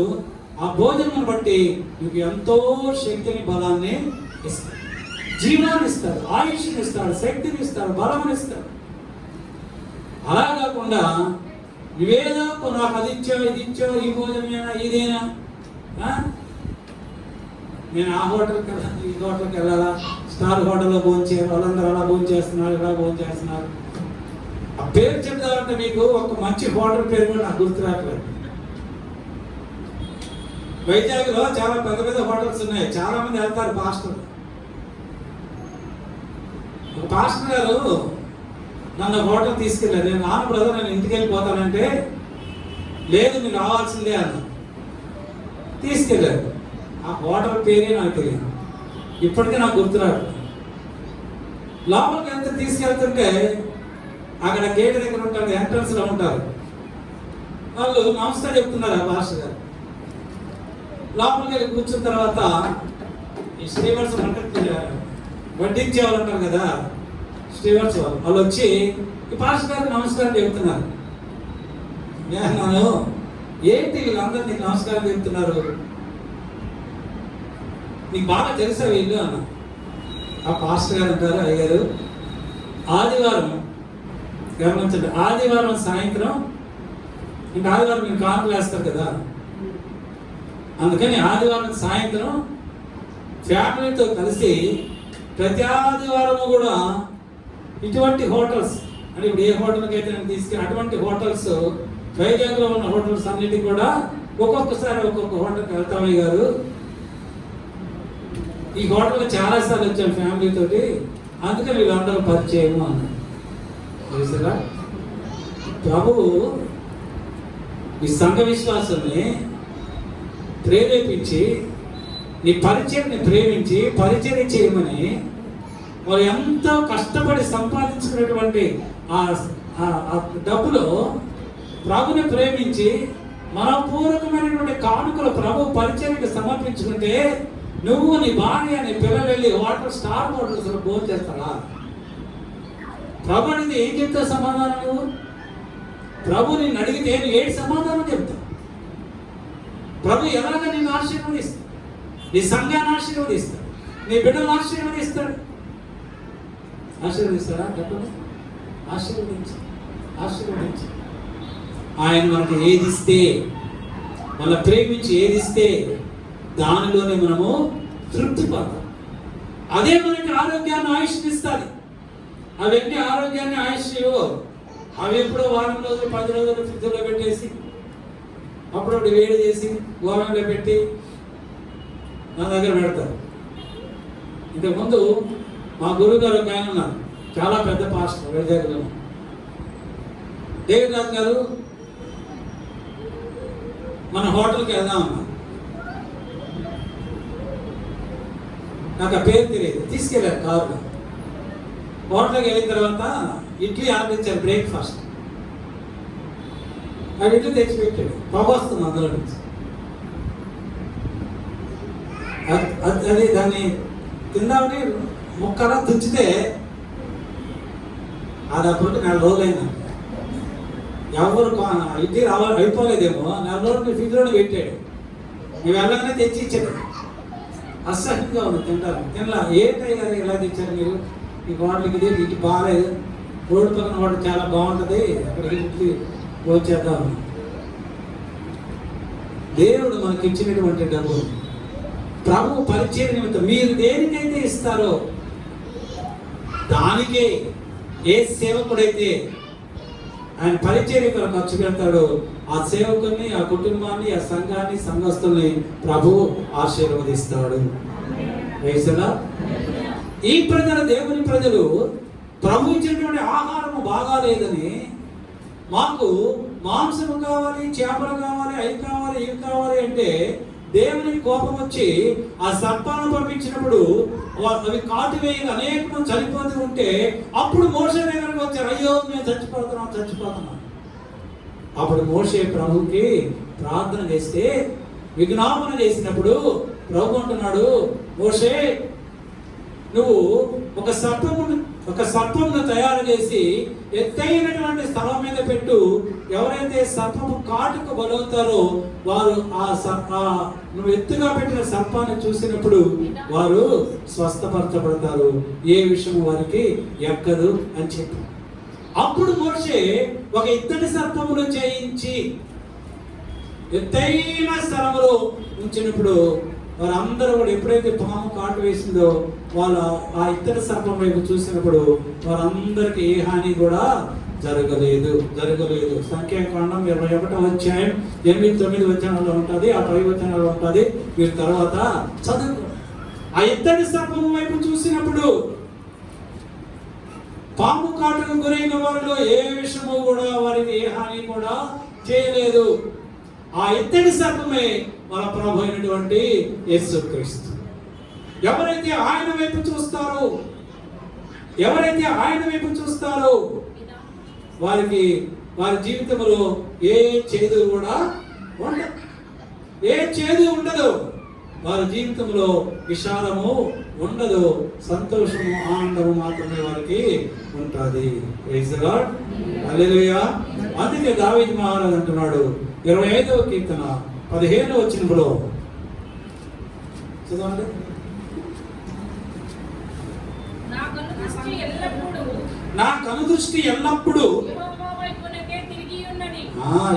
A: ఆ భోజనం బట్టి నీకు ఎంతో శక్తిని, బలాన్ని ఇస్తాడు, జీవాన్ని ఇస్తాడు, ఆయుష్ని ఇస్తాడు, శక్తిని ఇస్తాడు, బలాన్ని ఇస్తాడు. అలా కాకుండా నువ్వేదో నాకు అది ఇచ్చావు ఇది ఇచ్చావు ఈ భోజనమేనా ఇదేనా, నేను ఆ హోటల్కి వెళ్ళాలి ఈ హోటల్కి వెళ్ళాలా, స్టార్ హోటల్లో భోంచేయాలి, వాళ్ళందరూ అలా భోంచేస్తున్నారు ఇలా భోంచేస్తున్నారు. ఆ పేరు చెప్తామంటే మీకు ఒక మంచి హోటల్ పేరు కూడా నాకు గుర్తు రావట్లేదు. వైజాగ్లో చాలా పెద్ద పెద్ద హోటల్స్ ఉన్నాయి, చాలా మంది వెళ్తారు. ఒక పాస్టర్ గారు నన్ను హోటల్ తీసుకెళ్ళారు. నేను నాన్న బ్రదర్ నేను ఇంటికి వెళ్ళిపోతానంటే లేదు మీరు రావాల్సిందే అన్న. తీసుకెళ్ళారు. ఆ హోటల్ పేరే నాకు తెలియదు, ఇప్పటికీ నాకు గుర్తురాడు. లోపలికి ఎంత తీసుకెళ్తుంటే అక్కడ గేట్ దగ్గర ఉంటారు, ఎంట్రన్స్లో ఉంటారు. వాళ్ళు నమస్కారం చెప్తున్నారు ఆ పాస్టర్ గారు. లోపలికి వెళ్ళి కూర్చున్న తర్వాత ఈ స్టీవర్స్ వడ్డించే వాళ్ళు ఉంటారు కదా, స్టీవర్స్ వాళ్ళు వచ్చి ఈ పాస్టర్ గారికి నమస్కారం చెప్తున్నారు. నేను ఏంటి వీళ్ళందరూ నీకు నమస్కారం చెప్తున్నారు, నీకు బాగా తెలుసా వీళ్ళు అన్న. ఆ పాస్టర్ గారు అంటారు, అయ్యారు ఆదివారం గమనించండి, ఆదివారం సాయంత్రం, ఇంకా ఆదివారం మీరు కానుకలు వేస్తారు కదా, అందుకని ఆదివారం సాయంత్రం ఫ్యామిలీతో కలిసి ప్రతి ఆదివారము కూడా ఇటువంటి హోటల్స్, అంటే ఇప్పుడు ఏ హోటల్కి అయితే నేను తీసుకెళ్ళి అటువంటి హోటల్స్ వైజాగ్లో ఉన్న హోటల్స్ అన్నిటికీ కూడా ఒక్కొక్కసారి ఒక్కొక్క హోటల్కి వెళ్తామయ్య గారు. ఈ హోటల్కి చాలాసార్లు వచ్చాం ఫ్యామిలీ తోటి, అందుకని వీళ్ళందరూ పరిచయము అన్నారు. తెలుసా ప్రభువు ఈ సంఘ విశ్వాసాన్ని ప్రేరేపించి నీ పరిచయాన్ని ప్రేమించి పరిచయం చేయమని వారు ఎంతో కష్టపడి సంపాదించుకున్నటువంటి ఆ డబ్బులో ప్రభుని ప్రేమించి మనపూర్వకమైనటువంటి కానుకలు ప్రభు పరిచయానికి సమర్పించుకుంటే నువ్వు నీ భార్య నీ పిల్లలు వెళ్ళి హోటల్ స్టార్ హోటల్స్ భోజనం చేస్తారా? ప్రభు అనేది ఏం చెప్తా సమాధానం? నువ్వు ప్రభు నిన్ను అడిగితే నువ్వు ఏంటి సమాధానం చెప్తావు? ప్రభు ఎలాగ నిన్ను ఆశీర్వదిస్తాడు, నీ సంఘాన్ని ఆశీర్వదిస్తాడు, నీ బిడ్డను ఆశీర్వదిస్తాడు. ఆశీర్వదిస్తాడా? చెప్పండి. ఆశీర్వదించి ఆయన మనకు ఏదిస్తే, మన ప్రేమించి ఏదిస్తే దానిలోనే మనము తృప్తి పడతాం. అదే మనకి ఆరోగ్యాన్ని ఆయుష్నిస్తుంది. అవన్నీ ఆరోగ్యాన్ని ఆయుష్ అవి ఎప్పుడో వారం రోజులు 10 రోజులు ఫ్రిడ్జ్లో పెట్టేసి అప్పుడప్పుడు వేడి చేసి గోరంలో పెట్టి నా దగ్గర పెడతారు. ఇంతకుముందు మా గురువు గారు ఒక ఆయన ఉన్నారు, చాలా పెద్ద పాస్టర్ వైజాగ్లో, డేవిడ్ రాజు గారు. మన హోటల్కి వెళ్దామన్నా, నాకు ఆ పేరు తెలియదు, తీసుకెళ్ళారు కారులో. హోటల్కి వెళ్ళిన తర్వాత ఇడ్లీ ఆర్డర్ ఇచ్చారు, బ్రేక్ఫాస్ట్. అది ఇడ్లీ తెచ్చిపెట్టాడు, పొగ వస్తుంది అందులో నుంచి. అది దాన్ని తిందామని ముక్కలా తుంచితే అది అప్పుడు 4 రోజులైనా ఎవరు ఇడ్లీ అయిపోలేదేమో, 4 రోజులు ఫ్రిడ్జ్లోనే పెట్టాడు. మేము వెళ్ళగానే తెచ్చి ఇచ్చాడు. అసహ్యంగా ఉంది, తినలా. ఏంటయ్య గారు ఇలా తెచ్చారు మీరు, ఈ హోటల్కి ఇది బాగాలేదు, రోడ్డు పక్కన హోటల్ చాలా బాగుంటుంది, అక్కడికి ఇడ్లీ భోంచేద్దాం. దేవుడు మనకి ఇచ్చినటువంటి డబ్బు ప్రభు పరిచయ నిమిత్తం మీరు దేనికైతే ఇస్తారో దానికే ఏ సేవకుడైతే ఆయన పరిచర్య కొరకు ఖర్చు పెడతాడో ఆ సేవకుని, ఆ కుటుంబాన్ని, ఆ సంఘాన్ని, సంఘస్థుల్ని ప్రభు ఆశీర్వదిస్తాడు. ఈ ప్రజలు, దేవుని ప్రజలు ప్రభు ఇచ్చినటువంటి ఆహారము బాగాలేదని మాకు మాంసము కావాలి, చేపలు కావాలి, అవి కావాలి, ఇవి కావాలి అంటే దేవునికి కోపం వచ్చి ఆ సర్పాలను పంపించినప్పుడు అవి కాటు వేయగా అనేక మంది చనిపోతూ ఉంటే అప్పుడు మోషే దగ్గరకు వచ్చారు, అయ్యో మేము చచ్చిపోతున్నాం. అప్పుడు మోషే ప్రభుకి ప్రార్థన చేస్తే, విజ్ఞాపన చేసినప్పుడు ప్రభు అంటున్నాడు, మోషే నువ్వు ఒక సర్పమును తయారు చేసి ఎత్తైనటువంటి స్థలం మీద పెట్టు, ఎవరైతే సర్పము కాటుకు బలవుతారో వారు నువ్వు ఎత్తుగా పెట్టిన సర్పాన్ని చూసినప్పుడు వారు స్వస్థపరచబడతారు, ఏ విషయం వారికి ఎక్కదు అని చెప్పి అప్పుడు మోషే ఒక ఇత్తడి సర్పమును చేయించి ఎత్తైన స్థలములో ఉంచినప్పుడు వారందరూ కూడా ఎప్పుడైతే పాము కాటు వేసిందో వాళ్ళ ఆ ఇత్తడి సర్పం వైపు చూసినప్పుడు వారందరికి ఏ హాని కూడా జరగలేదు. సంఖ్యాకాండం 21వ అధ్యాయం 8-9 వచనాల్లో ఉంటుంది, ఆ 10 వచనాల్లో ఉంటుంది. మీరు తర్వాత చదువు. ఆ ఇత్తడి సర్పం వైపు చూసినప్పుడు పాము కాటుకు గురైన వారిలో ఏ విషయము కూడా వారికి ఏ హాని కూడా చేయలేదు. ఆ ఇత్తడి సర్పమే మన ప్రభు అయినటువంటి యేసుక్రీస్తు. ఎవరైతే ఆయన వైపు చూస్తారో వారికి వారి జీవితంలో ఏ చేదు కూడా ఉండదు. వారి జీవితంలో విషాదము ఉండదు, సంతోషము ఆనందము మాత్రమే వారికి ఉంటుంది. ప్రైజ్ ది లార్డ్, హల్లెలూయా. అందుకే దావీదు మహారాజు అంటున్నాడు 25వ కీర్తన 15వ వచనంలో చదవండి. నా కనుదృష్టి ఎల్లప్పుడూ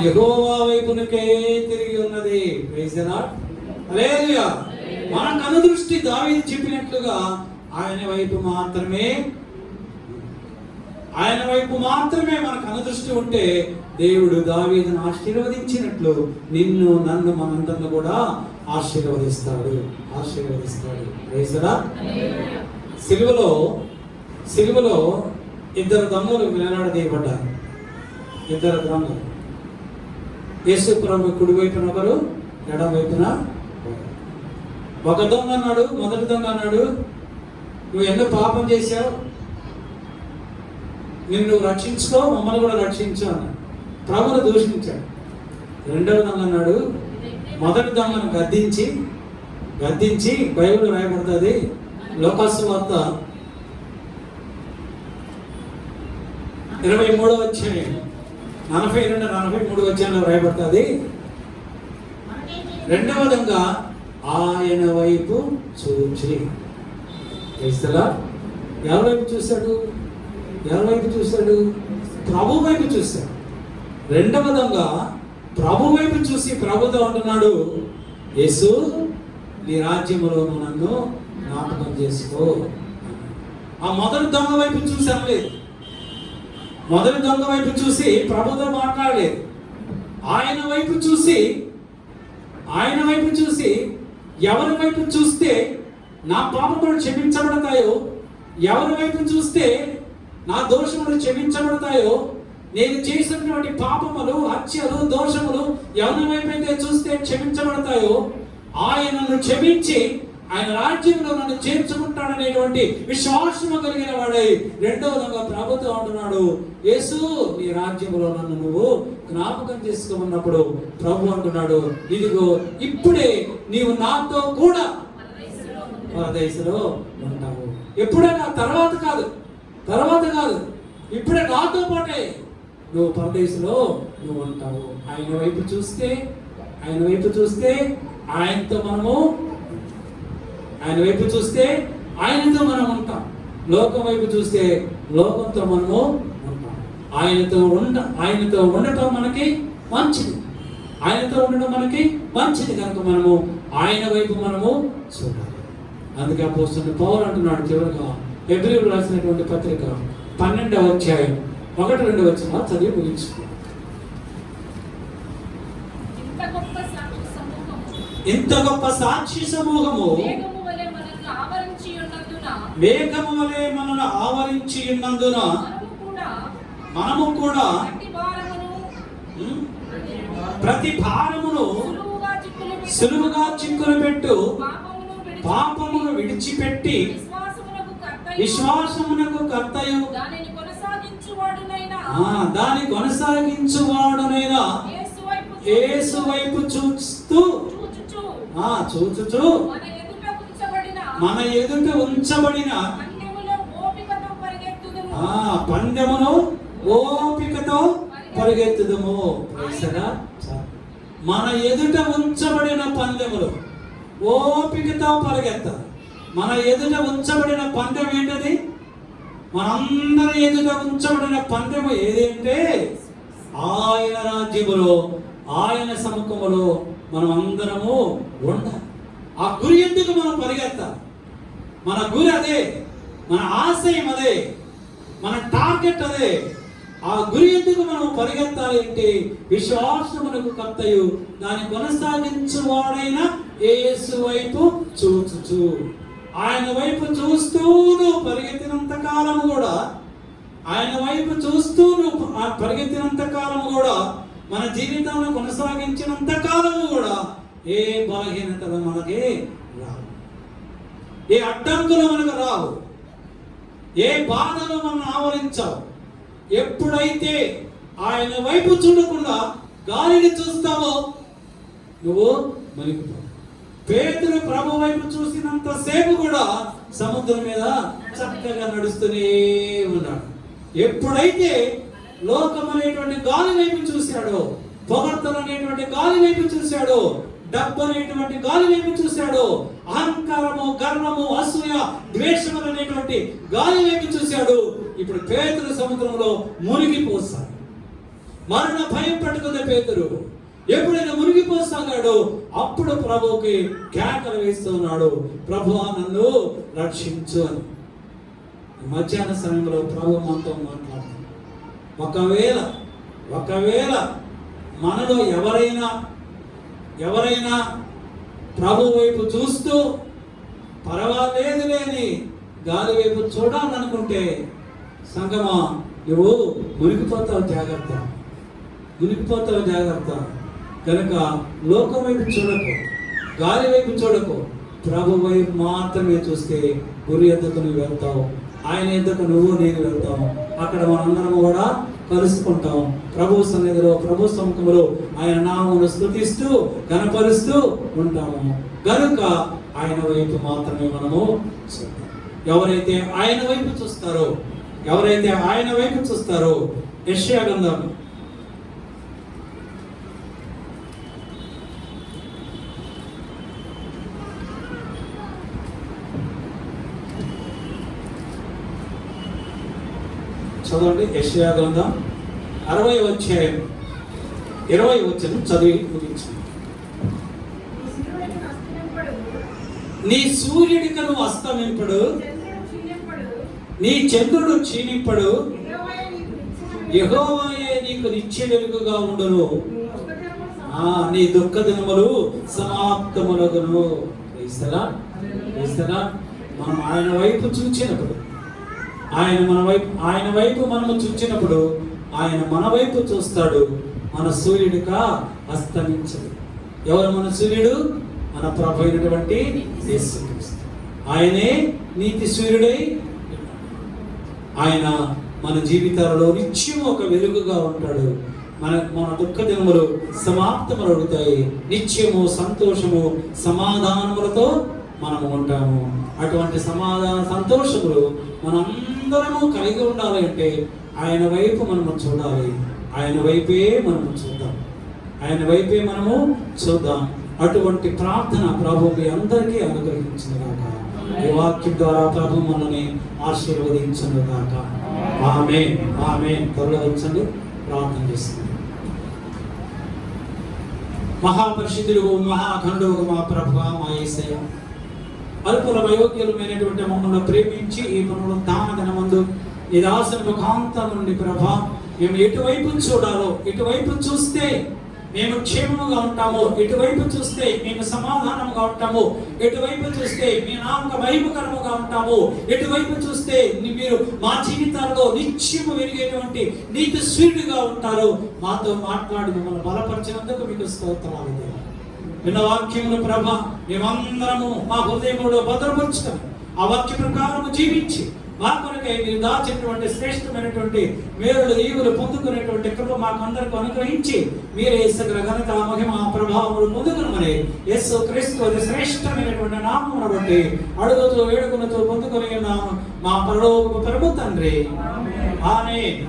A: యెహోవా వైపునకే తిరిగి ఉన్నది. ప్రైజ్ ది లార్డ్, హల్లెలూయా. మన కనుదృష్టి దావీదు చెప్పినట్లుగా ఆయన వైపు మాత్రమే మన కనుదృష్టి ఉంటే దేవుడు దావీదును ఆశీర్వదించినట్లు నిన్ను నన్ను మనందరిని కూడా ఆశీర్వదిస్తాడు. Praise the Lord. సిలువలో ఇద్దరు దొంగలు వేలాడదీయబడ్డారు. యేసు ప్రభు కుడి వైపున ఒకరు, ఎడమ వైపున ఒక దొంగ అన్నాడు. మొదటి దొంగ అన్నాడు, నువ్వు ఎన్నో పాపం చేశావు, నిన్ను రక్షించుకో, మమ్మల్ని కూడా రక్షించు అన్నాడు. ప్రభువును దూషించాడు. రెండవ దొంగ అన్నాడు, మొదటి దొంగను గద్దించి బైబిల్ రాయబడుతుంది, లోకాసువార్త 23వ అధ్యాయం 42-43 వచనంలో రాయబడుతుంది. రెండవ దొంగ ఆయన వైపు చూచి, ఎవరి వైపు చూశాడు? ప్రభు వైపు చూశాడు. రెండవ దొంగ ప్రభు వైపు చూసి ప్రభుతో అంటున్నాడు, యేసు నీ రాజ్యములో నన్ను జ్ఞాపకం చేసుకో. ఆ మొదటి దొంగ వైపు చూసి అనలేదు. మొదటి దొంగ వైపు చూసి ప్రభుతో మాట్లాడలేదు. ఆయన వైపు చూసి ఎవరి వైపు చూస్తే నా పాపములు క్షమించబడతాయో, ఎవరి వైపు చూస్తే నా దోషములు క్షమించబడతాయో, నేను చేసినటువంటి పాపములు, హత్యలు, దోషములు ఎవరి వైపు అయితే చూస్తే క్షమించబడతాయో ఆయనను క్షమించి ఆయన రాజ్యంలో నన్ను చేర్చుకుంటాడనేటువంటి విశ్వాసము కలిగిన వాడై రెండవ దొంగ ప్రభుతో అంటున్నాడు, యేసు నీ రాజ్యంలో నన్ను నువ్వు జ్ఞాపకం చేసుకోమన్నప్పుడు ప్రభు అంటున్నాడు, ఇదిగో ఇప్పుడే నీవు నాతో కూడా పరదేశంలో ఉంటావు. ఎప్పుడైనా తర్వాత కాదు, ఇప్పుడే నాతో పాటే నువ్వు పరదేశంలో నువ్వు ఉంటావు. ఆయన వైపు చూస్తే ఆయనతో మనం ఉంటాం. లోకం వైపు చూస్తే లోకంతో మనము ఉంటాం. ఆయనతో ఉండటం మనకి మంచిది కనుక మనము ఆయన వైపు మనము చూడాలి. అందుకే అపోస్తలుడు పౌలు అంటున్నాడు చివరిగా హెబ్రీయులకు రాసినటువంటి పత్రిక 12వ అధ్యాయం 1-2 వచనాలు చదివి ముగించుకో. ఇంత గొప్ప సాక్షి సమూహము మేఘము వలె మనల్ని ఆవరించి ఉన్నందున మనము కూడా ప్రతి భారమును సులువుగా చిక్కులు పెట్టు పాపమును విడిచిపెట్టి విశ్వాసమునకు కర్తయు దాని కొనసాగించువాడునైనా యేసు వైపు చూచుచు మన ఎదుట ఉంచబడిన పందెమును ఓపికతో పరిగెత్తుదము. మన ఎదుట ఉంచబడిన పందెములు ఓపికతో పరిగెత్తాలి. మన ఎదుట ఉంచబడిన పందెం ఏంటది? మనందరి ఎదుట ఉంచబడిన పందెము ఏదంటే ఆయన రాజ్యములో, ఆయన సముఖములో మనం అందరము ఉండాలి. ఆ గురి ఎందుకు మనం పరిగెత్తాలి? మన గురి అదే, మన ఆశయం అదే, మన టార్గెట్ అదే. ఆ గురి ఎందుకు మనం పరిగెత్తాలి అంటే విశ్వాసమునకు కర్తయు దాన్ని కొనసాగించువాడైన యేసు వైపు చూచుచు, ఆయన వైపు చూస్తూ నువ్వు పరిగెత్తినంత కాలము కూడా, ఆయన వైపు చూస్తూ నువ్వు పరిగెత్తినంత కాలము కూడా, మన జీవితంలో కొనసాగించినంత కాలము కూడా ఏ బలహీనతలు మనకి రావు, ఏ అడ్డంకులు మనకు రావు, ఏ బాధలు మనం ఆవరించావు. ఎప్పుడైతే ఆయన వైపు చూడకుండా గాలిని చూస్తావో నువ్వు మునిగిపోతావు. పేతురు ప్రభు వైపు చూసినంత సేపు కూడా సముద్రం మీద చక్కగా నడుస్తూనే ఉన్నాడు. ఎప్పుడైతే లోకం అనేటువంటి గాలి వైపు చూశాడో, పొగడ్తలు అనేటువంటి గాలి వైపు చూశాడో, డబ్బు అనేటువంటి గాలి వైపు చూశాడో, అహంకారము, గర్వము, అసూయ, ద్వేషములు అనేటువంటి గాలి వైపు చూశాడు. ఇప్పుడు పేతురు సముద్రంలో మునిగిపోసాడు. మరణ భయం పట్టుకున్న పేతురు ఎప్పుడైనా మునిగిపోసాగాడో అప్పుడు ప్రభువుకి కేకలు వేస్తున్నాడు, ప్రభువా నన్ను రక్షించు అని. మధ్యాహ్న సమయంలో ప్రభు మనతో మాట్లాడుతున్నాడు. ఒకవేళ మనలో ఎవరైనా ప్రభు వైపు చూస్తూ పర్వాలేదు లేని గాలి వైపు చూడాలనుకుంటే సంగమా నువ్వు మునిగిపోతావు, జాగ్రత్త. కనుక లోకం వైపు చూడకు, గాలి వైపు చూడకు, ప్రభు వైపు మాత్రమే చూస్తే గురి ఎద్దకు నువ్వు వెళ్తావు, ఆయన ఎద్దకు నేను వెళ్తావు. అక్కడ మనందరం కూడా కలుసుకుంటాం. ప్రభు సన్నిధిలో, ప్రభు సముఖంలో ఆయన నామమును స్తుతిస్తూ కనపరుస్తూ ఉంటాము. కనుక ఆయన వైపు మాత్రమే మనము చూద్దాం. ఎవరైతే ఆయన వైపు చూస్తారో యెషయా గ్రంథం 60వ అధ్యాయం 20వ వచనం చదివి ముగించండి. నీ సూర్యుడికను అస్తమింపడు, నీ చంద్రుడు క్షీణింపడు, యెహోవాయే నీకు నిత్య వెలుగుగా ఉండును, నీ దుఃఖ దినములు సమాప్తములగును. మనం ఆయన వైపు చూచినప్పుడు, ఆయన వైపు మనము చూచినప్పుడు ఆయన మన వైపు చూస్తాడు. మన సూర్యుడిగా అస్తమించడు. ఎవరు మన సూర్యుడు? మన ప్రభు అయినటువంటి యేసుక్రీస్తు. ఆయనే నీతి సూర్యుడై ఆయన మన జీవితాలలో నిత్యం ఒక వెలుగుగా ఉంటాడు. మన దుఃఖ దినములు సమాప్తమవుతాయి. నిత్యము సంతోషము సమాధానములతో మనము ఉంటాము. అటువంటి సమాధాన సంతోషములు మనందరము కలిగి ఉండాలి అంటే ఆయన వైపు మనము చూడాలి. ఆయన వైపే మనము చూద్దాం. అటువంటి ప్రార్థన ప్రభు మీ అందరికీ అనుగ్రహించుగాక. ఈ వాక్యం ద్వారా ప్రభు మనల్ని ఆశీర్వదించుగాక. ఆమేన్. త్వరగా వచ్చండి, ప్రార్థన చేస్తుంది. మహాపరిశుద్ధుడు, మహాఖండువు మా ప్రభు, మా యేసయ్య, అల్పుల అయోగ్యులమైనటువంటి మమ్మల్ని ప్రేమించి ఈ పనులు తామదనమందు ఈ దాసుని ముఖాంతం నుండి ప్రభా మేము ఎటువైపు చూడాలో, ఎటువైపు చూస్తే మేము క్షేమముగా ఉంటాము, ఎటువైపు చూస్తే మేము సమాధానముగా ఉంటాము, ఎటువైపు చూస్తే మీ నామక మహిమకరముగా ఉంటాము, ఎటువైపు చూస్తే మీరు మా జీవితాల్లో నిత్యము వెలిగేటువంటి నీతి సూర్యుడిగా ఉంటారు. మాతో మాట్లాడి మమ్మల్ని బలపరిచినందుకు మీకు స్తోత్రాలు. విన్న వాక్యములు ప్రభ మేమందరము మా హృదయములో భద్రపరుచుకొని ఆ వాక్య ప్రకారము జీవించి మా కొరకై మీరు దాచినటువంటి శ్రేష్టమైనటువంటి మేలులు ఈవులు పొందుకునేటువంటి కృప మాకు అందరికీ అనుగ్రహించి మీరే సకల ఘనత మహిమ ప్రభావములు పొందుకునమని యేసు క్రీస్తు శ్రేష్టమైనటువంటి నామమును బట్టి అడుగుతూ వేడుకులతో పొందుకొని ఉన్నాము మా పరలోకపు ప్రభు తండ్రి. ఆమేన్.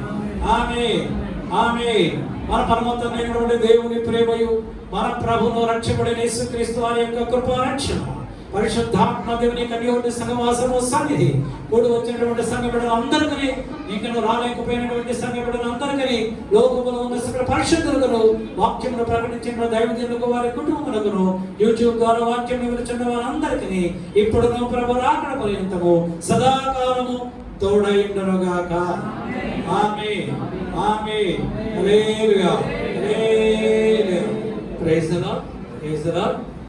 A: మన పరమోన్నతమైనటువంటి దేవుని ప్రేమయు మన ప్రభువును రక్షకుడైన యేసుక్రీస్తు వారి యొక్క కృపా రక్షణ పరిశుద్ధాత్మ దేవుని యొక్క సహవాసము సన్నిధి కూడి వచ్చినటువంటి సంఘ బిడ్డలందరికీ, ఇంకను రాలేకపోయినటువంటి సంఘ బిడ్డలందరికీ, లోకములో ఉన్న సకల పరిశుద్ధులను వాక్యమును ప్రకటించిన దైవజనులకు వారి కుటుంబములకు యూట్యూబ్ ద్వారా వాక్యం వివరించిన వారందరికీ ఇప్పుడును ప్రభు రాకడ పర్యంతము సదాకాలము తోడైండునుగాక. Amen amen. Hallelujah hallelujah. Praise the Lord. Praise the lord.